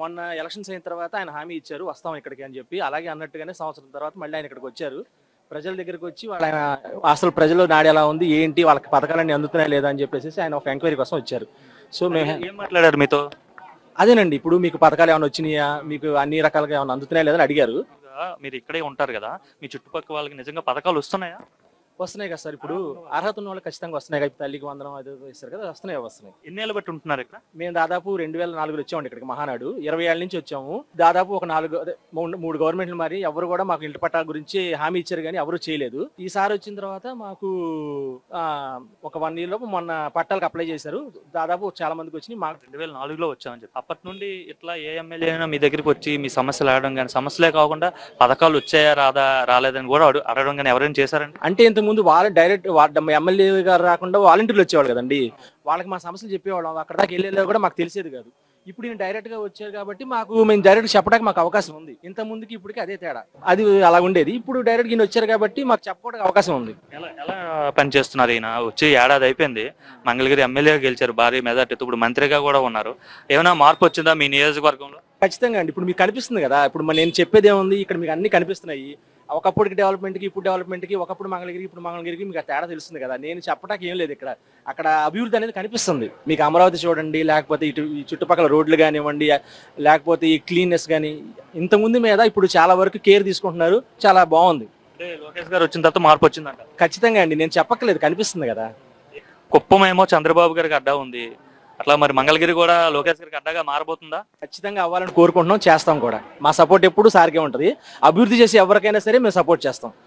మొన్న ఎలక్షన్స్ అయిన తర్వాత ఆయన హామీ ఇచ్చారు వస్తాం ఇక్కడికి అని చెప్పి. అలాగే అన్నట్టుగానే సంవత్సరం తర్వాత మళ్ళీ ఆయన ఇక్కడికి వచ్చారు. ప్రజల దగ్గరికి వచ్చి వాళ్ళ అసలు ప్రజలు నాడు ఎలా ఉంది ఏంటి, వాళ్ళకి పథకాలన్నీ అందుతున్నాయా లేదా అని చెప్పేసి ఆయన ఒక ఎంక్వైరీ కోసం వచ్చారు. సో మేము ఏం మాట్లాడారు మీతో? అదేనండి, ఇప్పుడు మీకు పథకాలు ఏమైనా వచ్చినాయా, మీకు అన్ని రకాలుగా ఏమైనా అందుతున్నాయా లేదని అడిగారు. మీరు ఇక్కడే ఉంటారు కదా, మీ చుట్టుపక్కల వాళ్ళకి నిజంగా పథకాలు వస్తున్నాయా? వస్తున్నాయి కదా సార్, ఇప్పుడు అర్హత ఉన్న వాళ్ళకి ఖచ్చితంగా వస్తున్నాయి కదా. తల్లికి వందనం అది ఇస్తారు కదా, వస్తున్నాయి. ఎన్నేళ్ళు బట్టి ఉంటున్నారు ఇక్కడ? మేము దాదాపు 2004లో వచ్చామండి ఇక్కడికి మహానాడు. 20 ఏళ్ళ నుంచి వచ్చాము. దాదాపు ఒక 3 గవర్నమెంట్లు మరి ఎవరు కూడా మాకు ఇంటి పట్టా గురించి హామీ ఇచ్చారు కానీ ఎవరు చేయలేదు. ఈసారి వచ్చిన తర్వాత మాకు ఒక 1 year లోపు మొన్న పట్టాలకు అప్లై చేశారు. దాదాపు చాలా మందికి వచ్చినాయి. మాకు 2004లో వచ్చామని చెప్పి అప్పటి నుండి ఇట్లా ఏ ఎమ్మెల్యే అయినా మీ దగ్గరికి వచ్చి మీ సమస్యలు అడగడం కానీ, సమస్యలే కాకుండా పథకాలు వచ్చాయా రాలేదని కూడా అడగడం కానీ ఎవరైనా చేశారండి? అంటే ఇంతకుముందు వాళ్ళు డైరెక్ట్ ఎమ్మెల్యే గారు రాకుండా వాలంటీర్లు వచ్చేవాళ్ళు కదండి. వాళ్ళకి మా సమస్యలు చెప్పేవాళ్ళం. అక్కడ దాకా వెళ్ళేదో కూడా మాకు తెలిసేది కాదు. ఇప్పుడు నేను డైరెక్ట్ గా వచ్చారు కాబట్టి మేము డైరెక్ట్ చెప్పడానికి మాకు అవకాశం ఉంది. ఇంత ముందుకి ఇప్పటికి అదే తేడా, అది అలా ఉండేది. ఇప్పుడు డైరెక్ట్ ఈయన వచ్చారు కాబట్టి మాకు చెప్పడానికి అవకాశం ఉంది. ఎలా పనిచేస్తున్నారు ఈయన? వచ్చి ఏడాది అయిపోయింది, మంగళగిరి ఎమ్మెల్యేగా గెలిచారు భారీ మెజార్టీ, ఇప్పుడు మంత్రిగా కూడా ఉన్నారు. ఏమైనా మార్పు వచ్చిందా మీ నియోజకవర్గంలో? ఖచ్చితంగా అండి. ఇప్పుడు మీకు కనిపిస్తుంది కదా, ఇప్పుడు నేను చెప్పేది ఏముంది, ఇక్కడ మీకు అన్ని కనిపిస్తున్నాయి. ఒకప్పటికి డెవలప్మెంట్కి ఇప్పుడు డెవలప్మెంట్కి, ఒకప్పుడు మంగళగిరికి ఇప్పుడు మంగళగిరికి మీకు తేడా తెలుస్తుంది కదా. నేను చెప్పడానికి ఏం లేదు. అక్కడ అభివృద్ధి అనేది కనిపిస్తుంది మీకు. అమరావతి చూడండి, లేకపోతే ఇటు ఈ చుట్టుపక్కల రోడ్లు కానివ్వండి, లేకపోతే ఈ క్లీన్నెస్ కానీ ఇంతకుముందు మీద ఇప్పుడు చాలా వరకు కేర్ తీసుకుంటున్నారు. చాలా బాగుంది. లోకేష్ గారు వచ్చిన తర్వాత మార్పు వచ్చిందంట? ఖచ్చితంగా అండి, నేను చెప్పక్కలేదు, కనిపిస్తుంది కదా. కుప్పం ఏమో చంద్రబాబు గారికి అడ్డా ఉంది, అట్లా మరి మంగళగిరి కూడా లోకేష్ గారికి అడ్డాగా మారబోతుందా? ఖచ్చితంగా అవ్వాలని కోరుకుంటున్నాం, చేస్తాం కూడా. మా సపోర్ట్ ఎప్పుడు సార్కే ఉంటుంది. అభివృద్ధి చేసి ఎవరికైనా సరే మేము సపోర్ట్ చేస్తాం.